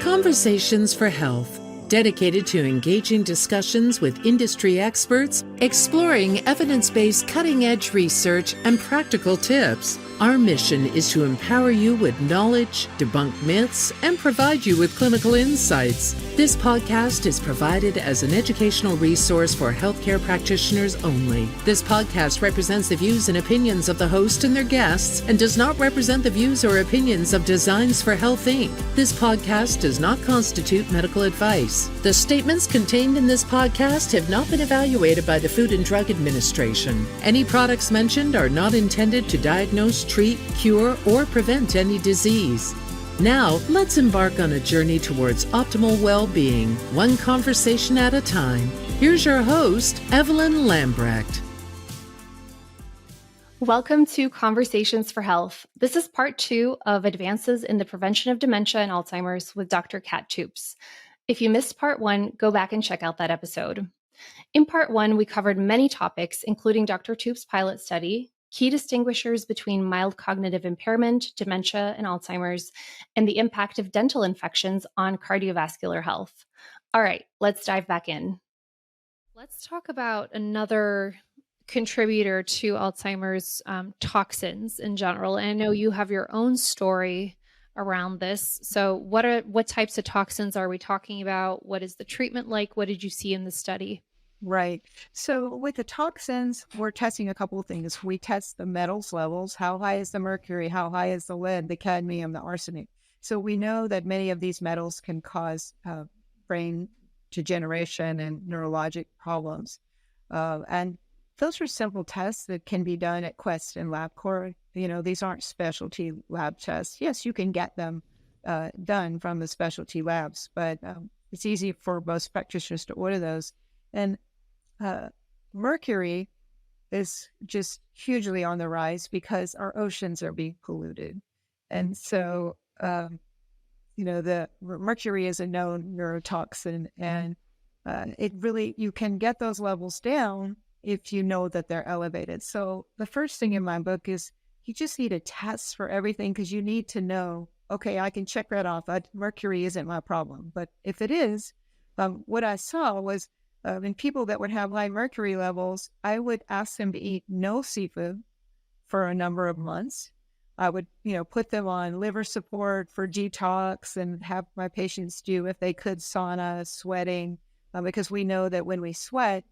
Conversations for Health, dedicated to engaging discussions with industry experts, exploring evidence-based cutting-edge research and practical tips. Our mission is to empower you with knowledge, debunk myths, and provide you with clinical insights. This podcast is provided as an educational resource for healthcare practitioners only. This podcast represents the views and opinions of the host and their guests and does not represent the views or opinions of Designs for Health, Inc. This podcast does not constitute medical advice. The statements contained in this podcast have not been evaluated by the Food and Drug Administration. Any products mentioned are not intended to diagnose, treat, cure, or prevent any disease. Now, let's embark on a journey towards optimal well-being, one conversation at a time. Here's your host, Evelyn Lambrecht. Welcome to Conversations for Health. This is part 2 of Advances in the Prevention of Dementia and Alzheimer's with Dr. Kat Toups. If you missed part 1, go back and check out that episode. In part 1, we covered many topics, including Dr. Toups' pilot study, key distinguishers between mild cognitive impairment, dementia, and Alzheimer's, and the impact of dental infections on cardiovascular health. All right, let's dive back in. Let's talk about another contributor to Alzheimer's, toxins in general. And I know you have your own story around this. So what types of toxins are we talking about? What is the treatment like? What did you see in the study? Right. So with the toxins, we're testing a couple of things. We test the metals levels. How high is the mercury? How high is the lead, the cadmium, the arsenic? So we know that many of these metals can cause brain degeneration and neurologic problems. And those are simple tests that can be done at Quest and LabCorp. You know, these aren't specialty lab tests. Yes, you can get them done from the specialty labs, but it's easy for most practitioners to order those. And mercury is just hugely on the rise because our oceans are being polluted. And so, the mercury is a known neurotoxin, and you can get those levels down if you know that they're elevated. So the first thing in my book is you just need a test for everything, because you need to know, okay, I can check that off. Mercury isn't my problem. But if it is, what I saw was in people that would have high mercury levels, I would ask them to eat no seafood for a number of months. I would, put them on liver support for detox and have my patients do, if they could, sauna, sweating, because we know that when we sweat,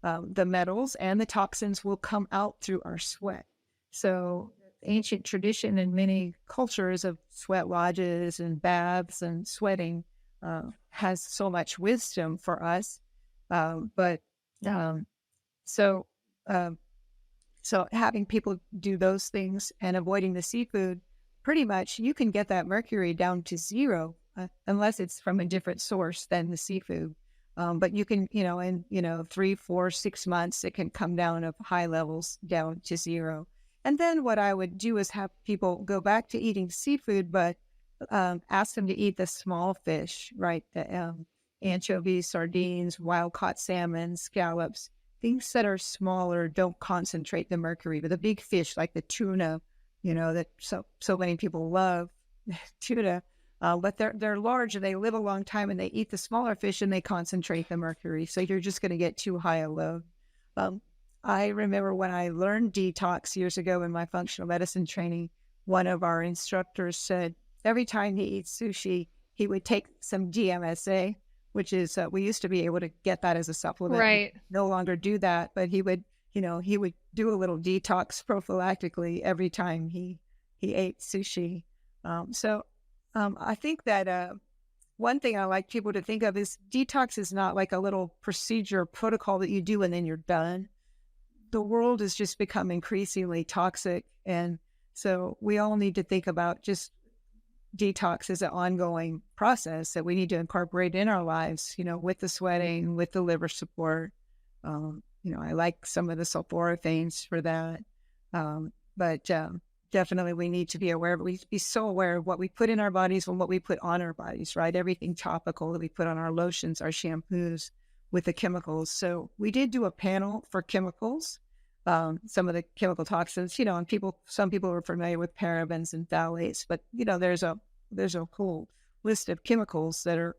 the metals and the toxins will come out through our sweat. So ancient tradition in many cultures of sweat lodges and baths and sweating has so much wisdom for us. So having people do those things and avoiding the seafood, pretty much you can get that mercury down to zero, unless it's from a different source than the seafood. But you can, in 3, 4, 6 months, it can come down of high levels down to zero. And then what I would do is have people go back to eating seafood, but ask them to eat the small fish, right? The anchovies, sardines, wild-caught salmon, scallops, things that are smaller don't concentrate the mercury. But the big fish, like the tuna, that so many people love, tuna, but they're large and they live a long time, and they eat the smaller fish and they concentrate the mercury. So you're just going to get too high a load. I remember when I learned detox years ago in my functional medicine training, one of our instructors said every time he eats sushi, he would take some DMSA, which is, we used to be able to get that as a supplement. Right. We no longer do that, but he would do a little detox prophylactically every time he ate sushi. I think that one thing I like people to think of is detox is not like a little procedure protocol that you do and then you're done. The world has just become increasingly toxic. And so we all need to think about just detox as an ongoing process that we need to incorporate in our lives, with the sweating, with the liver support. I like some of the sulforaphanes for that. But definitely we need to be aware, be so aware of what we put in our bodies and what we put on our bodies, right? Everything topical that we put on our lotions, our shampoos, with the chemicals. So we did do a panel for chemicals. some of the chemical toxins, and some people are familiar with parabens and phthalates, but, there's a whole list of chemicals that are,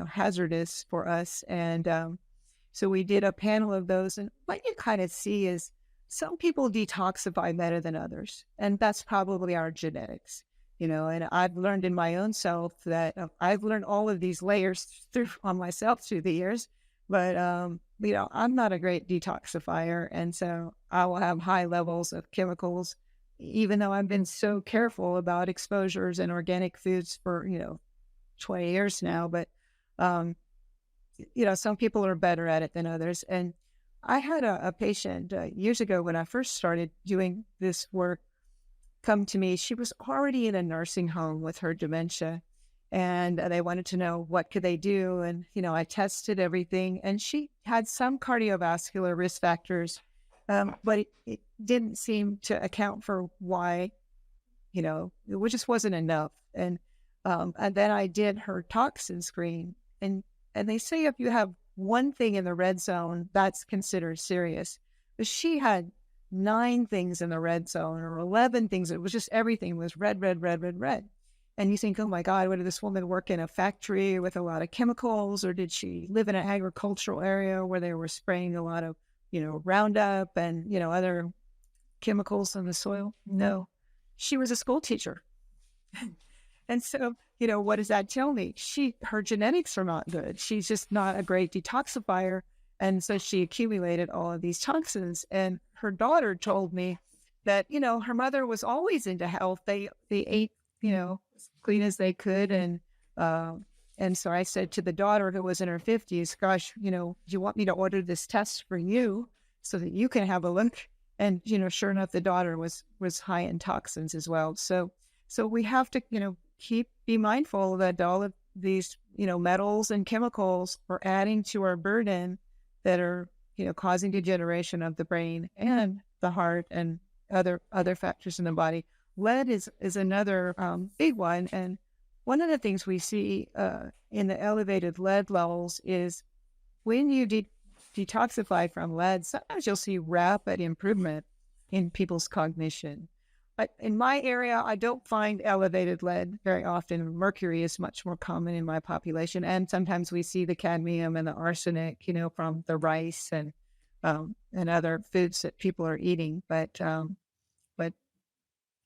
hazardous for us. And so we did a panel of those. And what you kind of see is some people detoxify better than others. And that's probably our genetics, and I've learned in my own self that I've learned all of these layers on myself through the years. But, I'm not a great detoxifier. And so I will have high levels of chemicals, even though I've been so careful about exposures and organic foods for, 20 years now. But, some people are better at it than others. And I had a patient years ago when I first started doing this work come to me. She was already in a nursing home with her dementia. And they wanted to know what could they do. And, I tested everything. And she had some cardiovascular risk factors, but it didn't seem to account for why, it just wasn't enough. And then I did her toxin screen. And they say if you have one thing in the red zone, that's considered serious. But she had 9 things in the red zone or 11 things. It was just everything was red, red, red, red, red. And you think, oh my God, what did this woman work in a factory with a lot of chemicals? Or did she live in an agricultural area where they were spraying a lot of, Roundup and, other chemicals on the soil? No, she was a school teacher. And so, what does that tell me? Her genetics are not good. She's just not a great detoxifier. And so she accumulated all of these toxins. And her daughter told me that, her mother was always into health. They ate, as clean as they could. And so I said to the daughter who was in her 50s, gosh, do you want me to order this test for you so that you can have a look? And, sure enough, the daughter was high in toxins as well. So we have to, be mindful that all of these, metals and chemicals are adding to our burden that are, causing degeneration of the brain and the heart and other factors in the body. Lead is another big one. And one of the things we see in the elevated lead levels is when you detoxify from lead, sometimes you'll see rapid improvement in people's cognition. But in my area, I don't find elevated lead very often. Mercury is much more common in my population. And sometimes we see the cadmium and the arsenic, from the rice and other foods that people are eating. But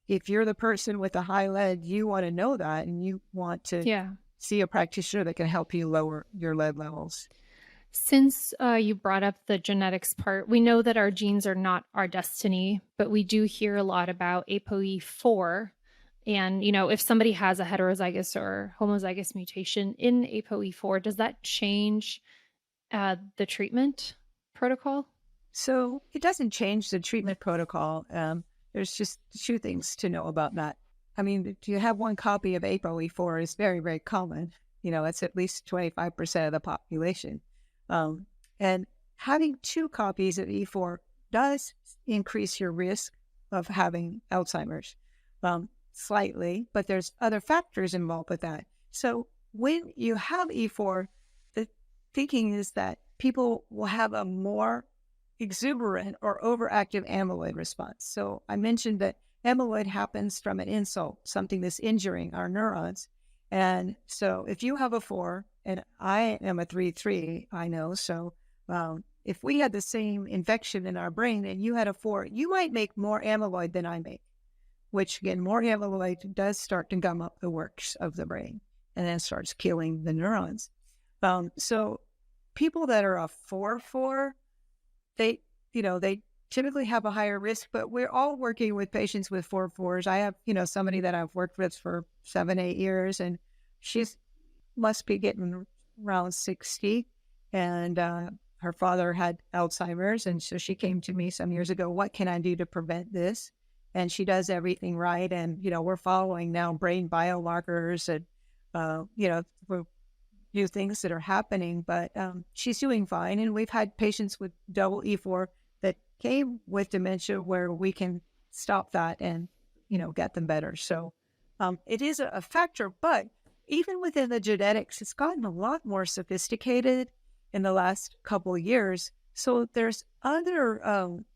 if you're the person with the high lead, you want to know that, and you want to see a practitioner that can help you lower your lead levels. Since you brought up the genetics part, we know that our genes are not our destiny, but we do hear a lot about ApoE4. And, if somebody has a heterozygous or homozygous mutation in ApoE4, does that change the treatment protocol? So it doesn't change the treatment protocol. There's just 2 things to know about that. I mean, to have one copy of ApoE4 is very, very common. It's at least 25% of the population. And having 2 copies of E4 does increase your risk of having Alzheimer's slightly, but there's other factors involved with that. So when you have E4, the thinking is that people will have a more exuberant or overactive amyloid response. So I mentioned that amyloid happens from an insult, something that's injuring our neurons. And so if you have a 4, and I am a 3/3, I know. So if we had the same infection in our brain and you had a 4, you might make more amyloid than I make, which again, more amyloid does start to gum up the works of the brain and then starts killing the neurons. So people that are a 4/4, they typically have a higher risk, but we're all working with patients with 4/4s. I have, somebody that I've worked with for 7, 8 years, and she's must be getting around 60. And her father had Alzheimer's. And so she came to me some years ago, what can I do to prevent this? And she does everything right. And, we're following now brain biomarkers and, new things that are happening, but she's doing fine. And we've had patients with double E4 that came with dementia where we can stop that and, get them better. So it is a factor, but even within the genetics, it's gotten a lot more sophisticated in the last couple of years. So there's other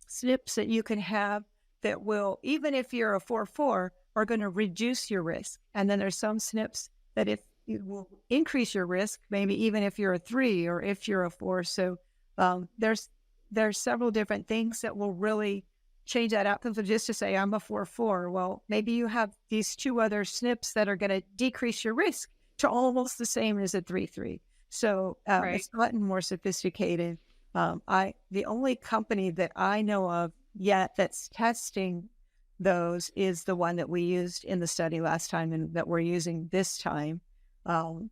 SNPs that you can have that will, even if you're a 4-4, are going to reduce your risk. And then there's some SNPs that if it will increase your risk, maybe even if you're a 3 or if you're a 4. So there's several different things that will really change that outcome. So just to say I'm a 4-4, well, maybe you have these 2 other SNPs that are going to decrease your risk to almost the same as a 3-3. So Right. it's gotten more sophisticated. The only company that I know of yet that's testing those is the one that we used in the study last time and that we're using this time. And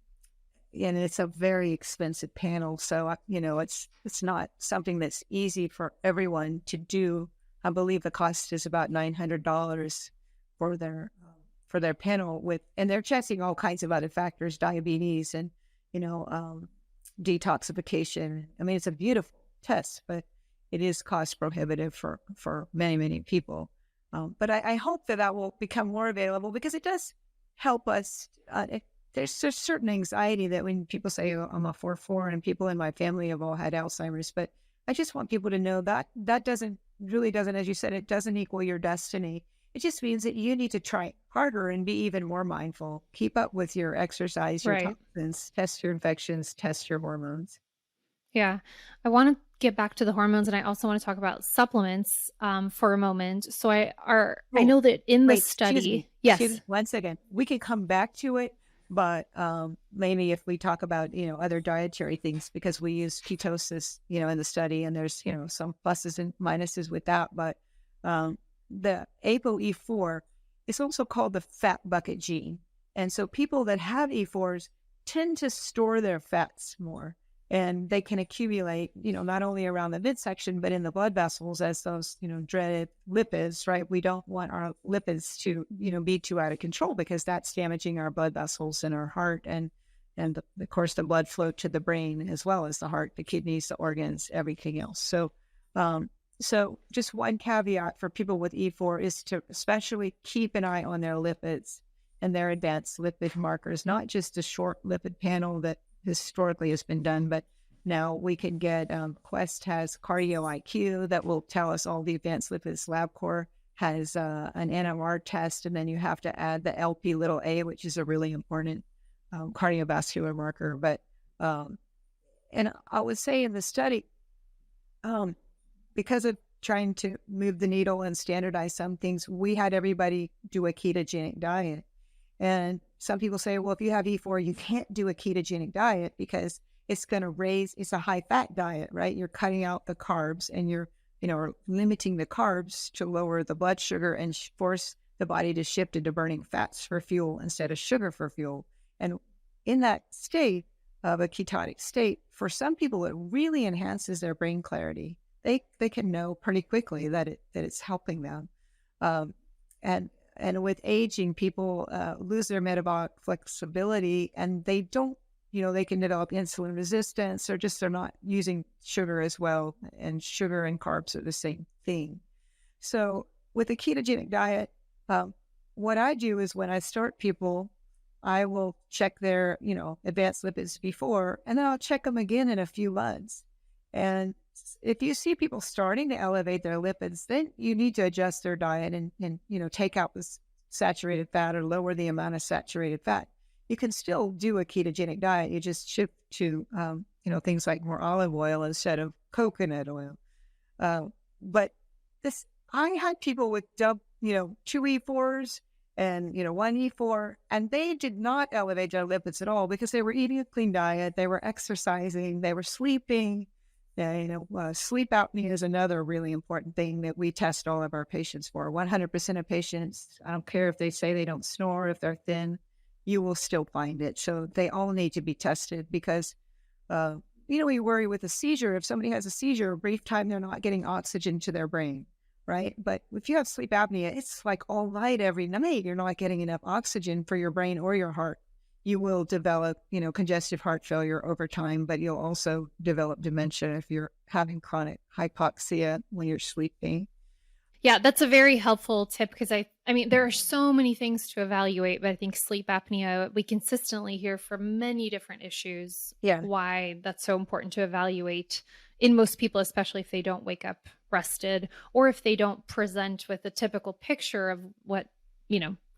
it's a very expensive panel. So, it's not something that's easy for everyone to do. I believe the cost is about $900 for their panel and they're testing all kinds of other factors, diabetes and, detoxification. I mean, it's a beautiful test, but it is cost prohibitive for many, many people. But I hope that will become more available because it does help us. There's certain anxiety that when people say, oh, I'm a 4-4 and people in my family have all had Alzheimer's, but I just want people to know that doesn't, as you said, it doesn't equal your destiny. It just means that you need to try harder and be even more mindful. Keep up with your exercise, your Right. toxins, test your infections, test your hormones. Yeah. I want to get back to the hormones and I also want to talk about supplements for a moment. So I Oh, know that in the wait, excuse me. study, yes. One second. We can come back to it, but maybe if we talk about, other dietary things, because we use ketosis, in the study, and there's, some pluses and minuses with that. But the ApoE4 is also called the fat bucket gene. And so people that have E4s tend to store their fats more. And they can accumulate, not only around the midsection, but in the blood vessels as those, dreaded lipids, right? We don't want our lipids to, be too out of control because that's damaging our blood vessels in our heart and of course, the blood flow to the brain as well as the heart, the kidneys, the organs, everything else. So just one caveat for people with E4 is to especially keep an eye on their lipids and their advanced lipid markers, not just a short lipid panel that historically has been done, but now we can get, Quest has Cardio IQ that will tell us all the advanced lipids. LabCorp has an NMR test, and then you have to add the LP little a, which is a really important cardiovascular marker. But, and I would say in the study, because of trying to move the needle and standardize some things, we had everybody do a ketogenic diet. And some people say, well, if you have E4, you can't do a ketogenic diet because it's going to it's a high fat diet, right? You're cutting out the carbs and you're, limiting the carbs to lower the blood sugar and force the body to shift into burning fats for fuel instead of sugar for fuel. And in that state of a ketotic state, for some people, it really enhances their brain clarity. They can know pretty quickly that it's helping them. And with aging, people lose their metabolic flexibility and they don't, they can develop insulin resistance or just they're not using sugar as well. And sugar and carbs are the same thing. So with a ketogenic diet, what I do is when I start people, I will check their, advanced lipids before, and then I'll check them again in a few months. And if you see people starting to elevate their lipids, then you need to adjust their diet and take out the saturated fat or lower the amount of saturated fat. You can still do a ketogenic diet. You just shift to, things like more olive oil instead of coconut oil. But I had people with 2 E4s and, 1 E4, and they did not elevate their lipids at all because they were eating a clean diet. They were exercising, they were sleeping. Sleep apnea is another really important thing that we test all of our patients for. 100% of patients, I don't care if they say they don't snore, if they're thin, you will still find it. So they all need to be tested because, we worry with a seizure. If somebody has a seizure, a brief time, they're not getting oxygen to their brain, right? But if you have sleep apnea, it's like all night, every night, you're not getting enough oxygen for your brain or your heart. You will develop, congestive heart failure over time, but you'll also develop dementia if you're having chronic hypoxia when you're sleeping. Yeah, that's a very helpful tip because I mean, there are so many things to evaluate, but I think sleep apnea, we consistently hear from many different issues Yeah. why that's so important to evaluate in most people, especially if they don't wake up rested or if they don't present with a typical picture of what,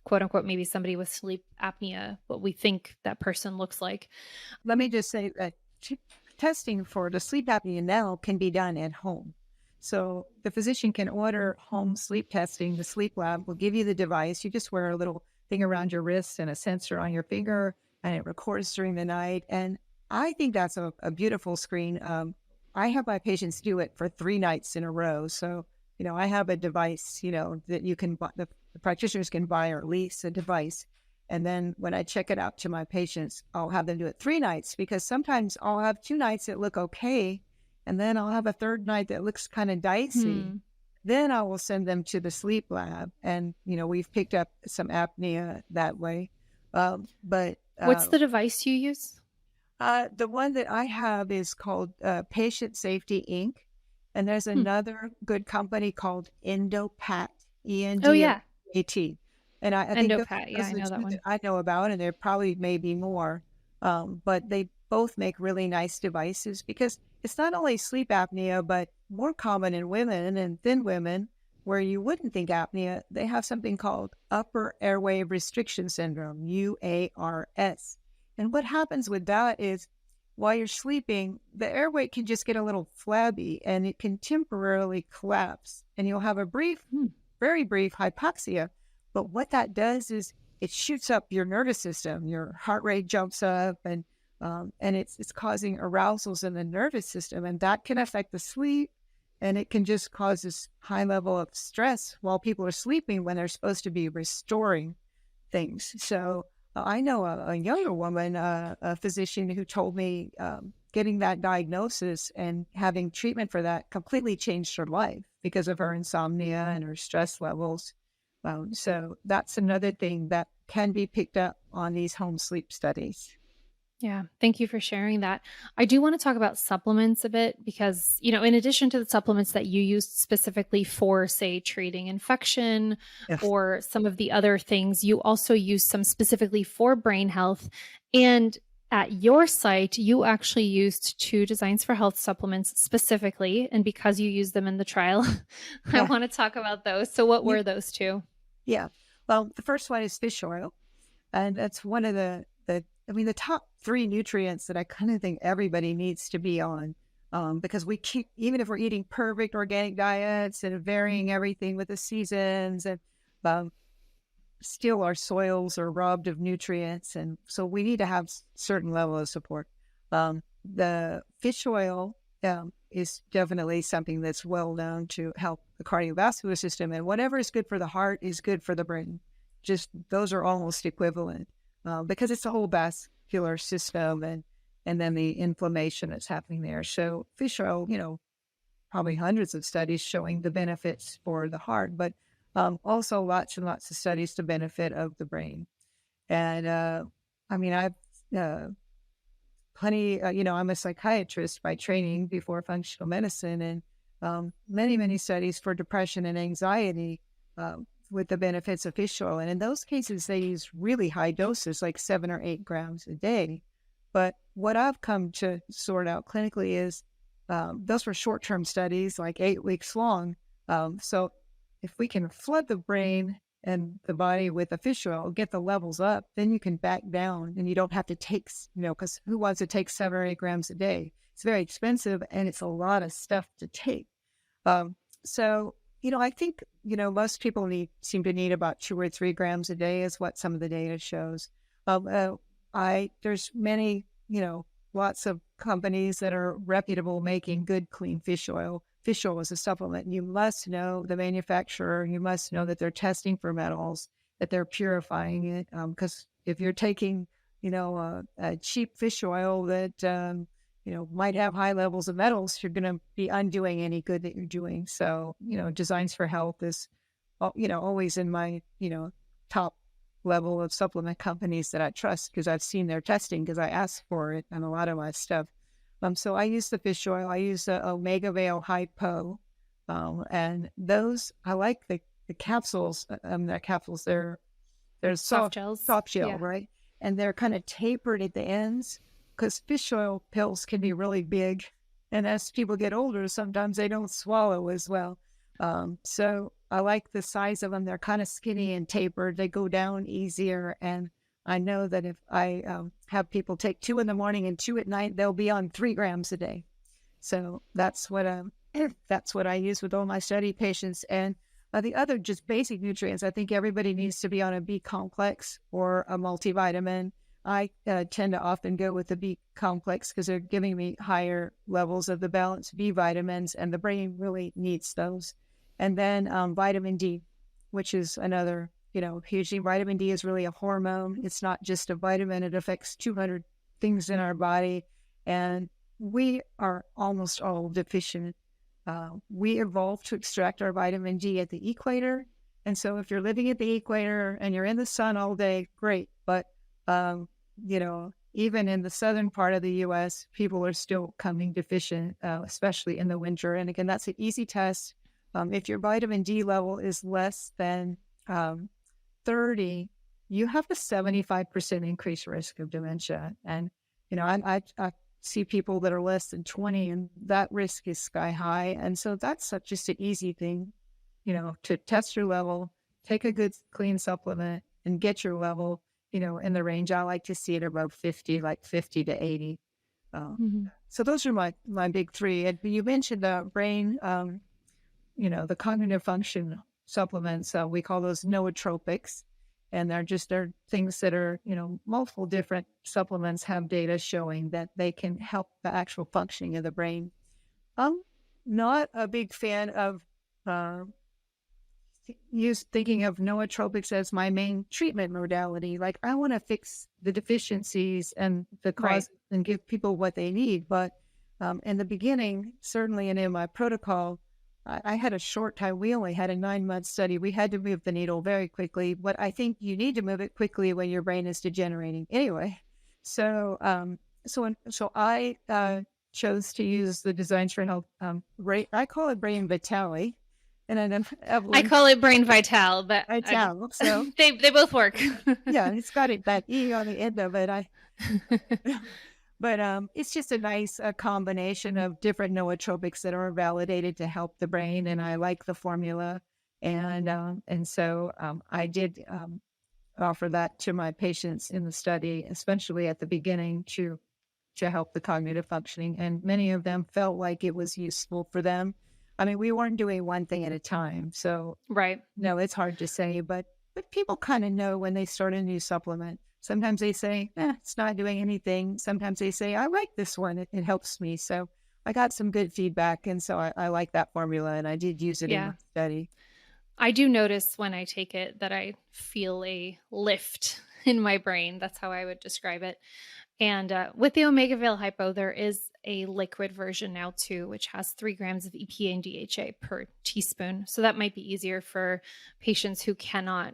quote unquote, maybe somebody with sleep apnea, what we think that person looks like. Let me just say that testing for the sleep apnea now can be done at home. So the physician can order home sleep testing. The sleep lab will give you the device. You just wear a little thing around your wrist and a sensor on your finger, and it records during the night. And I think that's a beautiful screen. I have my patients do it for 3 nights in a row. So, I have a device, that you can buy, the practitioners can buy or lease a device. And then when I check it out to my patients, I'll have them do it 3 nights, because sometimes I'll have 2 nights that look okay. And then I'll have a third night that looks kind of dicey. Then I will send them to the sleep lab. And, we've picked up some apnea that way. But What's the device you use? the one that I have is called Patient Safety Inc. And there's another good company called Endopat, Oh, yeah. ENDOPAT. And I think Endopat. Yeah, those I are the know that two one. that I know about, and there probably may be more. But they both make really nice devices, because it's not only sleep apnea, but more common in women and thin women where you wouldn't think apnea. They have something called upper airway restriction syndrome, UARS. And what happens with that is, while you're sleeping, the airway can just get a little flabby and it can temporarily collapse, and you'll have a very brief hypoxia. But what that does is it shoots up your nervous system. Your heart rate jumps up, and it's causing arousals in the nervous system, and that can affect the sleep, and it can just cause this high level of stress while people are sleeping when they're supposed to be restoring things. So I know a younger woman, a physician, who told me getting that diagnosis and having treatment for that completely changed her life because of her insomnia and her stress levels. So that's another thing that can be picked up on these home sleep studies. Yeah, thank you for sharing that. I do want to talk about supplements a bit because, in addition to the supplements that you used specifically for, say, treating infection Yes. or some of the other things, you also use some specifically for brain health. And at your site, you actually used 2 Designs for Health supplements specifically. And because you used them in the trial, I Yeah. want to talk about those. So, what You- were those 2? yeah. Well, the first one is fish oil. And that's one of the top 3 nutrients that I kind of think everybody needs to be on. Because we keep, even if we're eating perfect organic diets and varying everything with the seasons, and um, still our soils are robbed of nutrients. And so we need to have certain level of support. The fish oil is definitely something that's well known to help the cardiovascular system, and whatever is good for the heart is good for the brain. Just those are almost equivalent, because it's the whole vascular system, and then the inflammation that's happening there. So fish oil, probably hundreds of studies showing the benefits for the heart, but also lots and lots of studies to benefit of the brain. And I've plenty, I'm a psychiatrist by training before functional medicine, and many, many studies for depression and anxiety with the benefits of fish oil. And in those cases, they use really high doses, like 7 or 8 grams a day. But what I've come to sort out clinically is those were short-term studies, like 8 weeks long. So if we can flood the brain and the body with the fish oil, get the levels up, then you can back down, and you don't have to take, because who wants to take 7 or 8 grams a day? It's very expensive, and it's a lot of stuff to take. So, I think, most people seem to need about 2 or 3 grams a day is what some of the data shows. There's many, lots of companies that are reputable making good, clean fish oil. Fish oil is a supplement. You must know the manufacturer. You must know that they're testing for metals, that they're purifying it. Because if you're taking, a cheap fish oil that, might have high levels of metals, you're going to be undoing any good that you're doing. So, Designs for Health is, always in my, top level of supplement companies that I trust, because I've seen their testing, because I asked for it on a lot of my stuff. So I use the fish oil. I use the Omega Vale Hypo, and those, I like the capsules. The capsules, they're Soft gels. soft gel, Yeah. right? And they're kind of tapered at the ends, because fish oil pills can be really big. And as people get older, sometimes they don't swallow as well. So I like the size of them. They're kind of skinny and tapered. They go down easier. And I know that if I have people take 2 in the morning and 2 at night, they'll be on 3 grams a day. So that's what I use with all my study patients. And the other just basic nutrients, I think everybody needs to be on a B complex or a multivitamin. I tend to often go with the B complex because they're giving me higher levels of the balanced B vitamins, and the brain really needs those. And then vitamin D, which is another, hugely, vitamin D is really a hormone. It's not just a vitamin. It affects 200 things in our body. And we are almost all deficient. We evolved to extract our vitamin D at the equator. And so if you're living at the equator and you're in the sun all day, great. But even in the southern part of the U.S., people are still coming deficient, especially in the winter. And again, that's an easy test. If your vitamin D level is less than 30, you have a 75% increased risk of dementia. And, I see people that are less than 20, and that risk is sky high. And so that's just an easy thing, to test your level, take a good clean supplement, and get your level in the range. I like to see it above 50, like 50 to 80. So those are my big three. And you mentioned the brain, the cognitive function supplements. We call those nootropics. And they're things that are, multiple different supplements have data showing that they can help the actual functioning of the brain. I'm not a big fan of thinking of nootropics as my main treatment modality. Like, I want to fix the deficiencies and the cause and give people what they need. But in the beginning, certainly, and in my protocol, I had a short time. We only had a 9-month study. We had to move the needle very quickly. But I think you need to move it quickly when your brain is degenerating anyway. So I chose to use the Designs for Health. I call it Brain Vitale. And then I call it Brain Vital, but Vital. So they both work. Yeah, it's got that E on the end of it. But it's just a nice combination of different nootropics that are validated to help the brain, and I like the formula. And so I did offer that to my patients in the study, especially at the beginning, to help the cognitive functioning. And many of them felt like it was useful for them. I mean, we weren't doing one thing at a time. So, no, it's hard to say, but people kind of know when they start a new supplement. Sometimes they say, it's not doing anything. Sometimes they say, I like this one. It helps me. So I got some good feedback. And so I like that formula, and I did use it in my study. I do notice when I take it that I feel a lift in my brain. That's how I would describe it. And with the Omega Veil Hypo, there is a liquid version now too, which has 3 grams of EPA and DHA per teaspoon. So that might be easier for patients who cannot,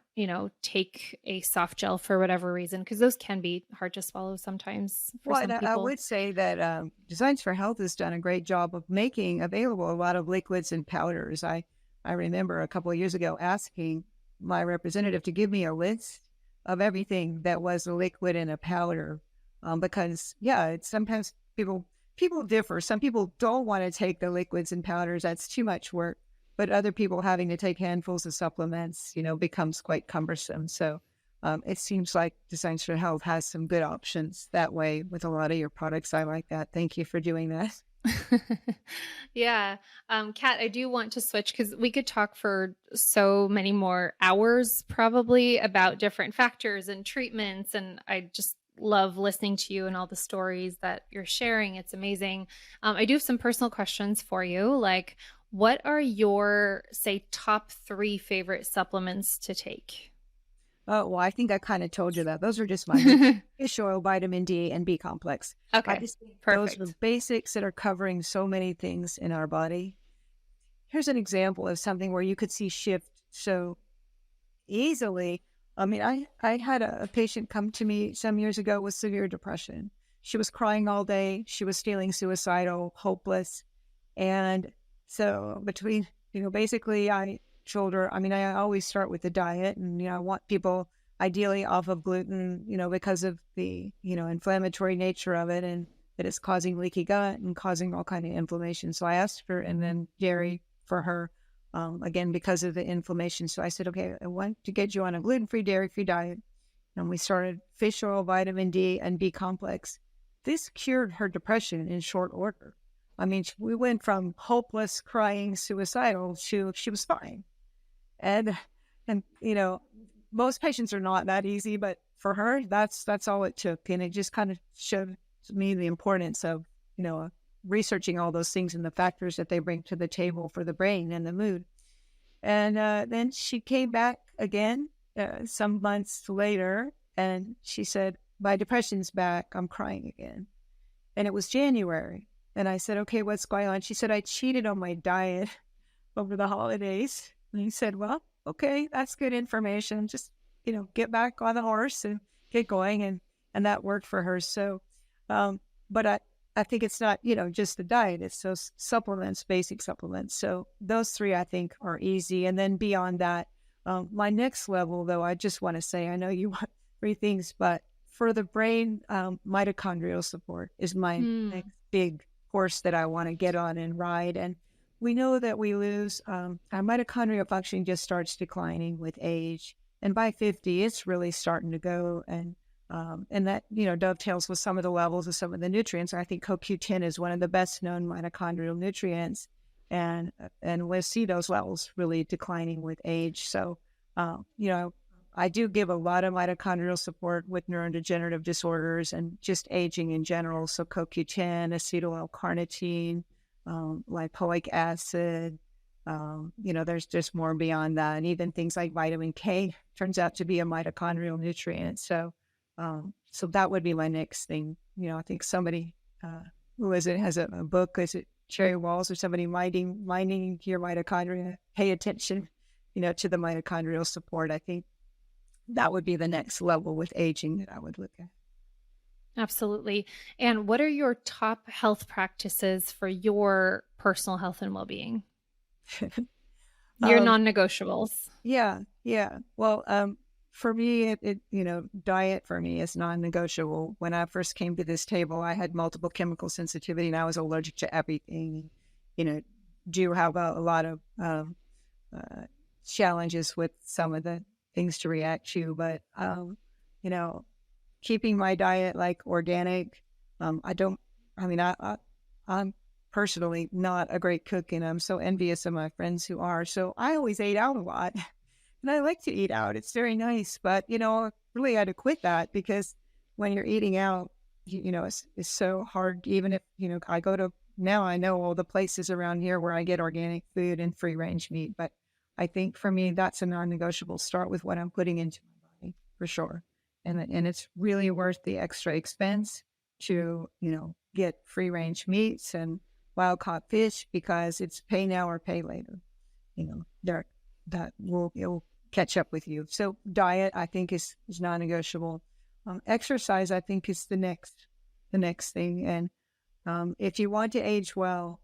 take a soft gel for whatever reason, because those can be hard to swallow sometimes for some people. I would say that Designs for Health has done a great job of making available a lot of liquids and powders. I remember a couple of years ago asking my representative to give me a list of everything that was a liquid and a powder. Because it's sometimes people differ. Some people don't want to take the liquids and powders. That's too much work. But other people having to take handfuls of supplements, becomes quite cumbersome. So it seems like Designs for Health has some good options that way with a lot of your products. I like that. Thank you for doing that. Yeah. Kat, I do want to switch because we could talk for so many more hours probably about different factors and treatments. And I just love listening to you and all the stories that you're sharing. It's amazing. I do have some personal questions for you. Like, what are your, say, top 3 favorite supplements to take? Oh, well, I think I kind of told you that. Those are just my fish oil, vitamin D, and B complex. Okay, I just think perfect. Those are basics that are covering so many things in our body. Here's an example of something where you could see shift so easily. I mean, I had a patient come to me some years ago with severe depression. She was crying all day. She was feeling suicidal, hopeless. And so between, basically I told her, I always start with the diet, and, I want people ideally off of gluten, because of the, inflammatory nature of it. And that it's causing leaky gut and causing all kind of inflammation. So I asked her, and then dairy for her, again, because of the inflammation. So I said, okay, I want to get you on a gluten-free, dairy-free diet. And we started fish oil, vitamin D, and B complex. This cured her depression in short order. I mean, we went from hopeless, crying, suicidal to she was fine. And most patients are not that easy, but for her, that's all it took. And it just kind of showed me the importance of, researching all those things and the factors that they bring to the table for the brain and the mood. And then she came back again some months later, and she said, my depression's back. I'm crying again. And it was January. And I said, okay, what's going on? She said, I cheated on my diet over the holidays. And he said, well, okay, that's good information. Just, get back on the horse and get going. And that worked for her. So, but I think it's not, just the diet. It's those supplements, basic supplements. So those three, I think, are easy. And then beyond that, my next level, though, I just want to say, I know you want three things, but for the brain, mitochondrial support is my next big horse that I want to get on and ride. And we know that we lose, our mitochondrial function just starts declining with age. And by 50, it's really starting to go. And that, dovetails with some of the levels of some of the nutrients. I think CoQ10 is one of the best known mitochondrial nutrients. And we'll see those levels really declining with age. So, I do give a lot of mitochondrial support with neurodegenerative disorders and just aging in general. So CoQ10, acetyl L-carnitine, lipoic acid, there's just more beyond that. And even things like vitamin K turns out to be a mitochondrial nutrient. So that would be my next thing. I think somebody, who is it, has a book, is it Cherry Walls or somebody mining your mitochondria, pay attention, to the mitochondrial support. I think that would be the next level with aging that I would look at. Absolutely. And what are your top health practices for your personal health and well-being? Your non-negotiables. Yeah. Well, for me, diet for me is non-negotiable. When I first came to this table, I had multiple chemical sensitivity and I was allergic to everything. Do have a lot of challenges with some of the things to react to, but keeping my diet like organic. I'm personally not a great cook, and I'm so envious of my friends who are. So I always ate out a lot, and I like to eat out. It's very nice, but really had to quit that because when you're eating out, it's so hard. Even if I go to now, I know all the places around here where I get organic food and free range meat, but I think for me, that's a non-negotiable. Start with what I'm putting into my body for sure. And it's really worth the extra expense to, get free range meats and wild caught fish because it's pay now or pay later. That will catch up with you. So diet, I think is non-negotiable. Exercise, I think is the next thing. And if you want to age well,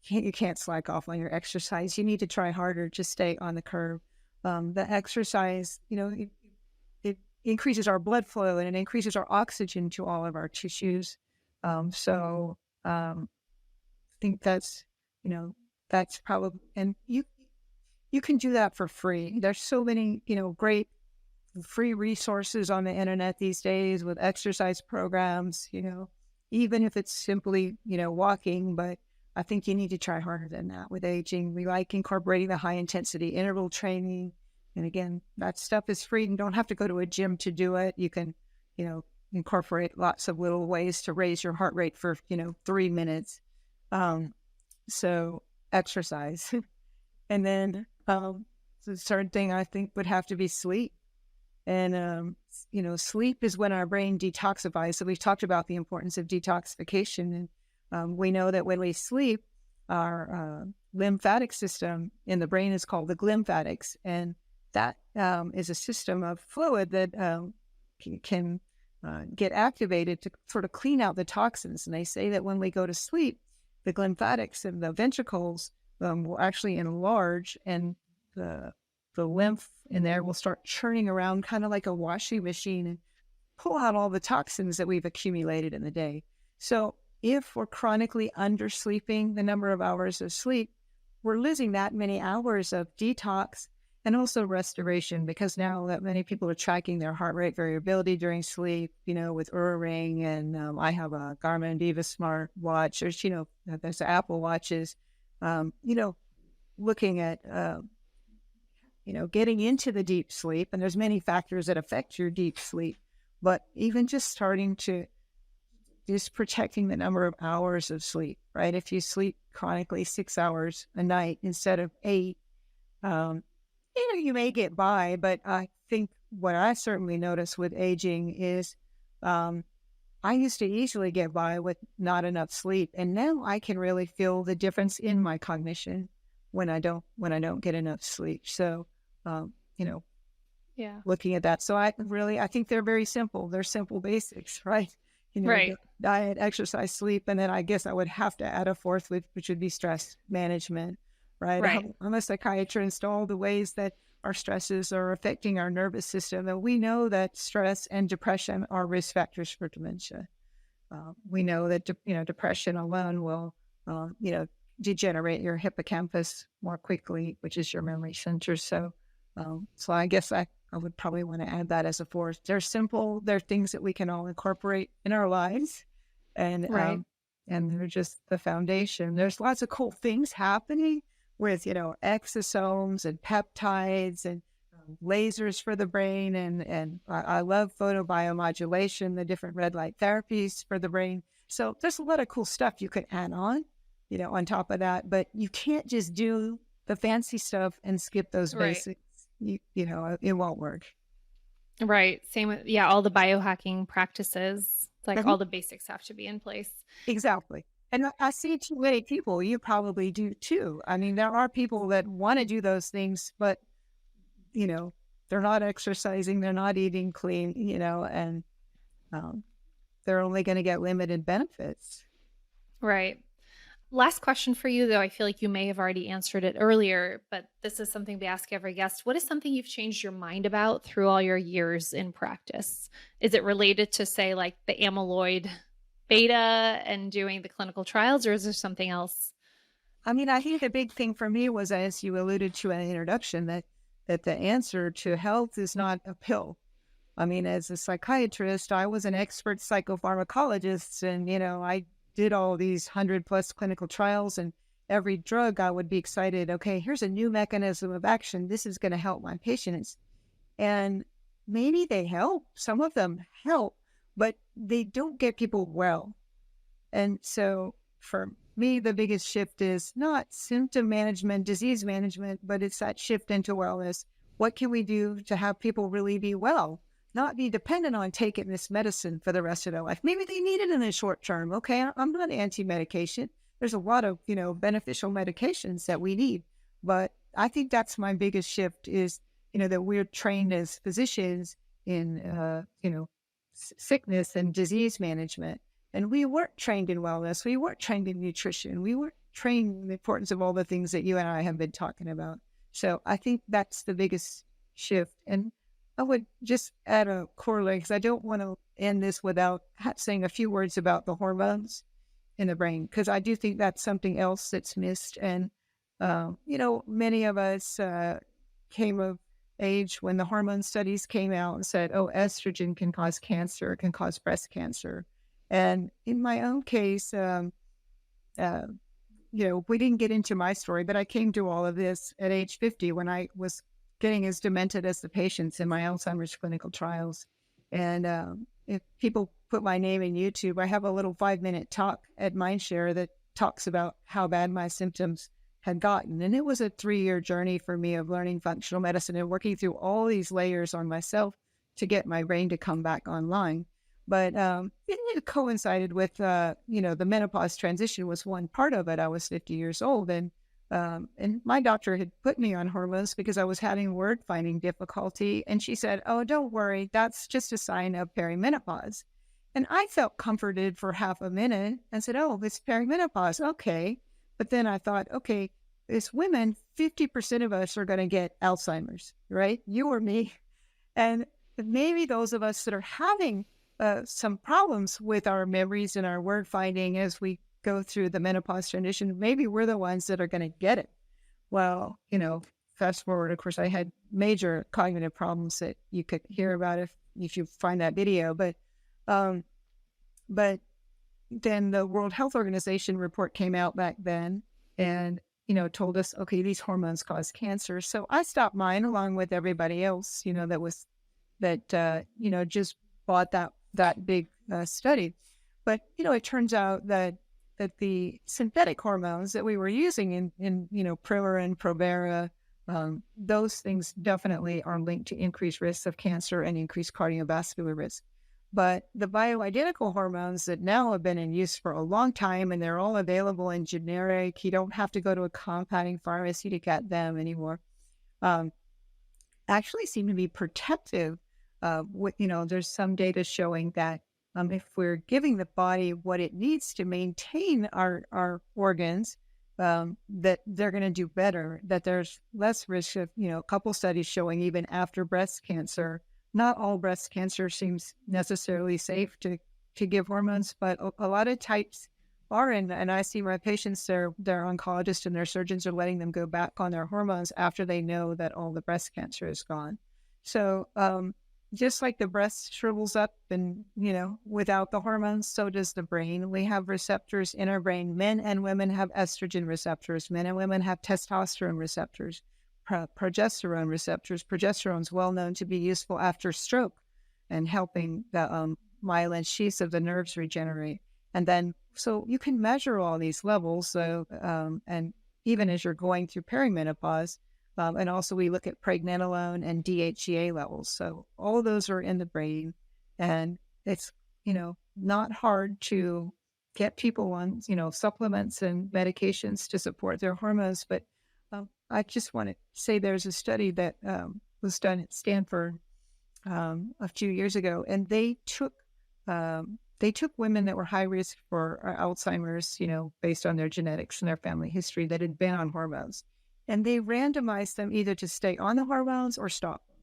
you can't slack off on your exercise. You need to try harder to stay on the curve. The exercise, it increases our blood flow and it increases our oxygen to all of our tissues. So I think that's probably, and you can do that for free. There's so many, great free resources on the internet these days with exercise programs, even if it's simply, walking, but I think you need to try harder than that with aging. We like incorporating the high intensity interval training. And again, that stuff is free. You don't have to go to a gym to do it. You can, incorporate lots of little ways to raise your heart rate for, 3 minutes. So exercise. And then the third thing I think would have to be sleep. And, sleep is when our brain detoxifies. So we've talked about the importance of detoxification. And we know that when we sleep, our lymphatic system in the brain is called the glymphatics. And that is a system of fluid that can get activated to sort of clean out the toxins. And they say that when we go to sleep, the glymphatics and the ventricles will actually enlarge, and the lymph in there will start churning around kind of like a washing machine. pull out all the toxins that we've accumulated in the day. So if we're chronically undersleeping the number of hours of sleep, we're losing that many hours of detox and also restoration, because now that many people are tracking their heart rate variability during sleep, with Oura Ring, and I have a Garmin Viva Smart Watch. There's Apple Watches, looking at, getting into the deep sleep. And there's many factors that affect your deep sleep, but even just starting to just protecting the number of hours of sleep, right? If you sleep chronically 6 hours a night instead of 8, you may get by, but I think what I certainly notice with aging is I used to easily get by with not enough sleep, and now I can really feel the difference in my cognition when I don't get enough sleep. So, Yeah. looking at that, so I think they're very simple. They're simple basics, right? Right. Diet, exercise, sleep, and then I guess I would have to add a fourth, which would be stress management. Right. Right. I'm a psychiatrist. All the ways that our stresses are affecting our nervous system. And we know that stress and depression are risk factors for dementia. We know that, depression alone will, degenerate your hippocampus more quickly, which is your memory center. So I guess I would probably want to add that as a fourth. They're simple. They're things that we can all incorporate in our lives. And, Right. and they're just the foundation. There's lots of cool things happening with, exosomes and peptides and lasers for the brain. And I love photobiomodulation, the different red light therapies for the brain. So there's a lot of cool stuff you can add on, on top of that. But you can't just do the fancy stuff and skip those Right. basics. It won't work. Right. Same with, all the biohacking practices, like Mhm. all the basics have to be in place. Exactly. And I see too many people, you probably do too. I mean, there are people that want to do those things, but, they're not exercising, they're not eating clean, and they're only going to get limited benefits. Right. Last question for you, though. I feel like you may have already answered it earlier, but this is something we ask every guest. What is something you've changed your mind about through all your years in practice? Is it related to, say, like the amyloid beta and doing the clinical trials, or is there something else? I mean, I think the big thing for me was, as you alluded to in the introduction, that the answer to health is not a pill. I mean, as a psychiatrist, I was an expert psychopharmacologist, and, I did all these 100+ clinical trials, and every drug I would be excited, okay, here's a new mechanism of action. This is going to help my patients. And maybe they help. Some of them help, but they don't get people well. And so for me, the biggest shift is not symptom management, disease management, but it's that shift into wellness. What can we do to have people really be well? Not be dependent on taking this medicine for the rest of their life. Maybe they need it in the short term. Okay, I'm not anti-medication. There's a lot of, beneficial medications that we need. But I think that's my biggest shift is, that we're trained as physicians in, sickness and disease management. And we weren't trained in wellness. We weren't trained in nutrition. We weren't trained in the importance of all the things that you and I have been talking about. So I think that's the biggest shift. And I would just add a corollary, because I don't want to end this without saying a few words about the hormones in the brain, because I do think that's something else that's missed. And, many of us came of age when the hormone studies came out and said, oh, estrogen can cause cancer, it can cause breast cancer. And in my own case, we didn't get into my story, but I came to all of this at age 50 when I was getting as demented as the patients in my Alzheimer's clinical trials. And if people put my name in YouTube, I have a little 5-minute talk at Mindshare that talks about how bad my symptoms had gotten. And it was a 3-year journey for me of learning functional medicine and working through all these layers on myself to get my brain to come back online. But it coincided with, the menopause transition was one part of it. I was 50 years old, and my doctor had put me on hormones because I was having word finding difficulty. And she said, oh, don't worry, that's just a sign of perimenopause. And I felt comforted for half a minute and said, oh, it's perimenopause. Okay. But then I thought, okay, as women, 50% of us are going to get Alzheimer's, right? You or me. And maybe those of us that are having some problems with our memories and our word finding as we go through the menopause transition, maybe we're the ones that are going to get it. Well, fast forward, of course, I had major cognitive problems that you could hear about if you find that video. Um, but then the World Health Organization report came out back then and, told us, okay, these hormones cause cancer. So I stopped mine along with everybody else, that just bought that big study. But, it turns out that the synthetic hormones that we were using in Premarin, Provera, those things definitely are linked to increased risks of cancer and increased cardiovascular risk. But the bioidentical hormones that now have been in use for a long time, and they're all available in generic, you don't have to go to a compounding pharmacy to get them anymore, actually seem to be protective. There's some data showing that if we're giving the body what it needs to maintain our organs, that they're going to do better, that there's less risk of, a couple studies showing even after breast cancer. Not all breast cancer seems necessarily safe to give hormones, but a lot of types are, and I see my patients, their oncologists and their surgeons are letting them go back on their hormones after they know that all the breast cancer is gone. So just like the breast shrivels up and, without the hormones, so does the brain. We have receptors in our brain. Men and women have estrogen receptors. Men and women have testosterone receptors. Progesterone receptors. Progesterone is well known to be useful after stroke and helping the myelin sheaths of the nerves regenerate. And then, so you can measure all these levels. So, and even as you're going through perimenopause, and also we look at pregnenolone and DHEA levels. So all of those are in the brain, and it's, not hard to get people on, supplements and medications to support their hormones. But I just want to say there's a study that was done at Stanford a few years ago, and they took women that were high risk for Alzheimer's, based on their genetics and their family history that had been on hormones, and they randomized them either to stay on the hormones or stop them.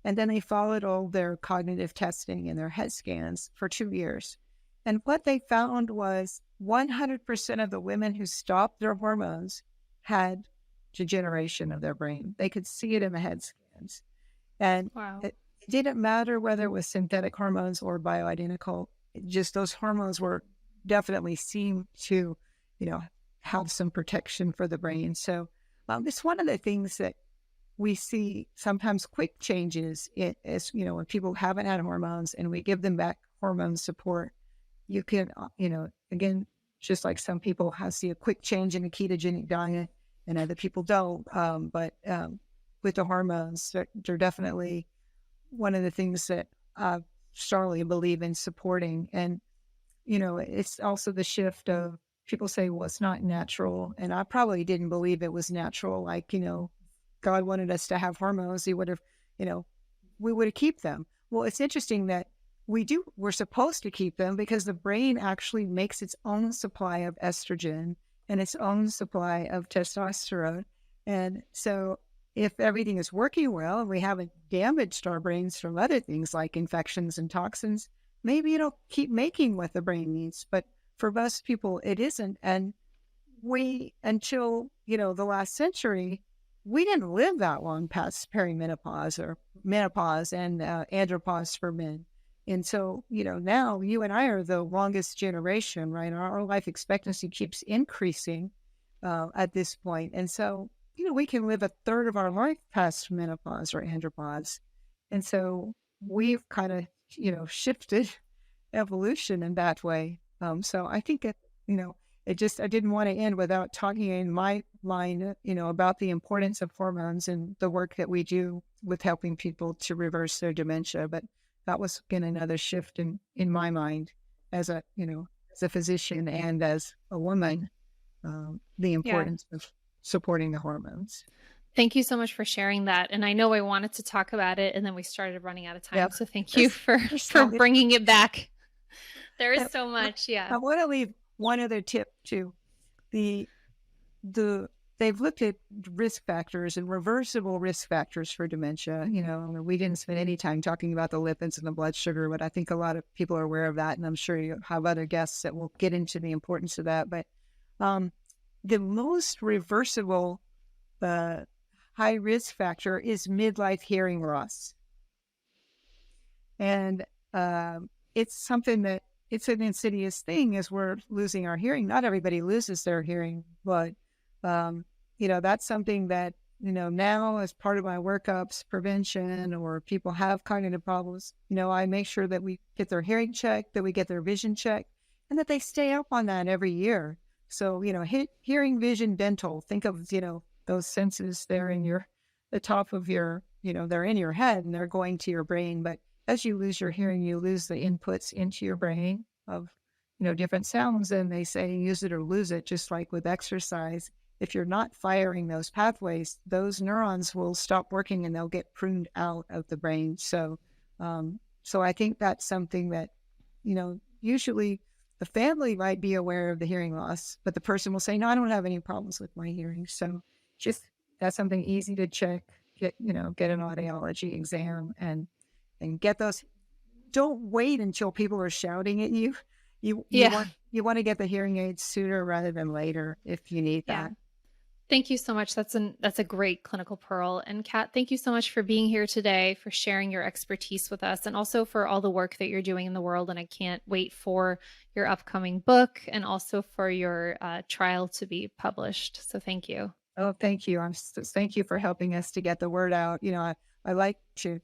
And then they followed all their cognitive testing and their head scans for 2 years. And what they found was 100% of the women who stopped their hormones had degeneration of their brain. They could see it in the head scans. And Wow. it didn't matter whether it was synthetic hormones or bioidentical. Just those hormones were definitely seemed to, have some protection for the brain. So it's one of the things that we see sometimes quick changes is, when people haven't had hormones and we give them back hormone support, you can, again, just like some people see a quick change in a ketogenic diet and other people don't. But with the hormones, they're definitely one of the things that I strongly believe in supporting. And, it's also the shift of people say, well, it's not natural. And I probably didn't believe it was natural. Like, God wanted us to have hormones. He would have, we would have keep them. Well, it's interesting that we're supposed to keep them because the brain actually makes its own supply of estrogen and its own supply of testosterone. And so if everything is working well and we haven't damaged our brains from other things like infections and toxins, maybe it'll keep making what the brain needs. But for most people, it isn't. And until, the last century, we didn't live that long past perimenopause or menopause and andropause for men. And so, now you and I are the longest generation, right? Our life expectancy keeps increasing at this point. And so, we can live a third of our life past menopause or andropause. And so we've kind of, shifted evolution in that way. So I think I didn't want to end without talking in my line, about the importance of hormones and the work that we do with helping people to reverse their dementia. But that was, again, another shift in my mind as a physician and as a woman, the importance of supporting the hormones. Thank you so much for sharing that. And I know I wanted to talk about it and then we started running out of time. Yep. So thank you for bringing it back. There is so much. Yeah. I want to leave one other tip too. The they've looked at risk factors and reversible risk factors for dementia. We didn't spend any time talking about the lipids and the blood sugar, but I think a lot of people are aware of that. And I'm sure you have other guests that will get into the importance of that. But the most reversible high risk factor is midlife hearing loss. And it's something that it's an insidious thing as we're losing our hearing. Not everybody loses their hearing, but that's something that, now as part of my workups, prevention, or people have cognitive problems, I make sure that we get their hearing checked, that we get their vision checked, and that they stay up on that every year. So, hearing, vision, dental, think of, those senses there in the top of your, they're in your head and they're going to your brain. But as you lose your hearing, you lose the inputs into your brain of, different sounds. And they say use it or lose it, just like with exercise. If you're not firing those pathways, those neurons will stop working and they'll get pruned out of the brain. So I think that's something that, usually the family might be aware of the hearing loss, but the person will say, no, I don't have any problems with my hearing. So just, that's something easy to check, get an audiology exam and get those. Don't wait until people are shouting at you. You want to get the hearing aids sooner rather than later if you need that. Thank you so much. That's a great clinical pearl. And Kat, thank you so much for being here today, for sharing your expertise with us, and also for all the work that you're doing in the world. And I can't wait for your upcoming book and also for your trial to be published. So thank you. Oh, thank you. Thank you for helping us to get the word out. I like to,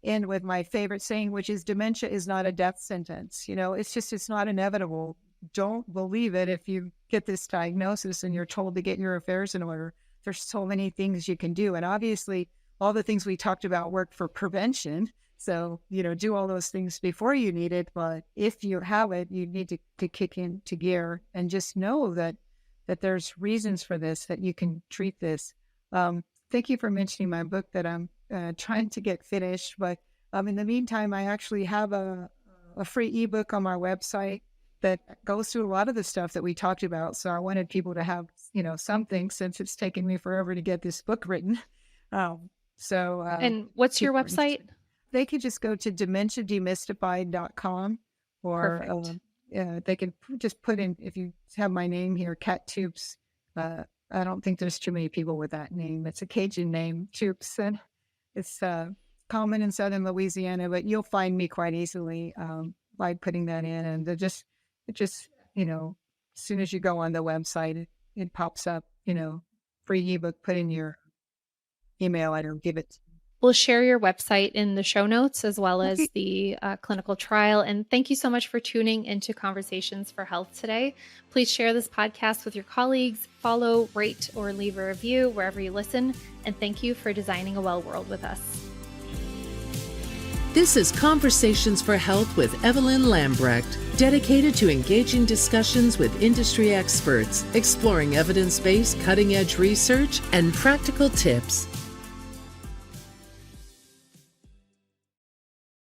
end with my favorite saying, which is dementia is not a death sentence. It's not inevitable. Don't believe it if you get this diagnosis and you're told to get your affairs in order. There's so many things you can do. And obviously, all the things we talked about work for prevention. So, do all those things before you need it. But if you have it, you need to kick into gear and just know that there's reasons for this, that you can treat this. Thank you for mentioning my book that I'm trying to get finished. But in the meantime, I actually have a free ebook on my website that goes through a lot of the stuff that we talked about. So I wanted people to have, something, since it's taken me forever to get this book written. And what's your website? They could just go to dementiademystified.com, or they can just put in, if you have my name here, Kat Toups. I don't think there's too many people with that name. It's a Cajun name, Toups, and it's common in Southern Louisiana, but you'll find me quite easily by putting that in. And it just, as soon as you go on the website, it pops up, free ebook, put in your email, I don't give it. We'll share your website in the show notes, as well as the clinical trial. And thank you so much for tuning into Conversations for Health today. Please share this podcast with your colleagues, follow, rate, or leave a review wherever you listen. And thank you for designing a well world with us. This is Conversations for Health with Evelyn Lambrecht, dedicated to engaging discussions with industry experts, exploring evidence-based, cutting-edge research, and practical tips.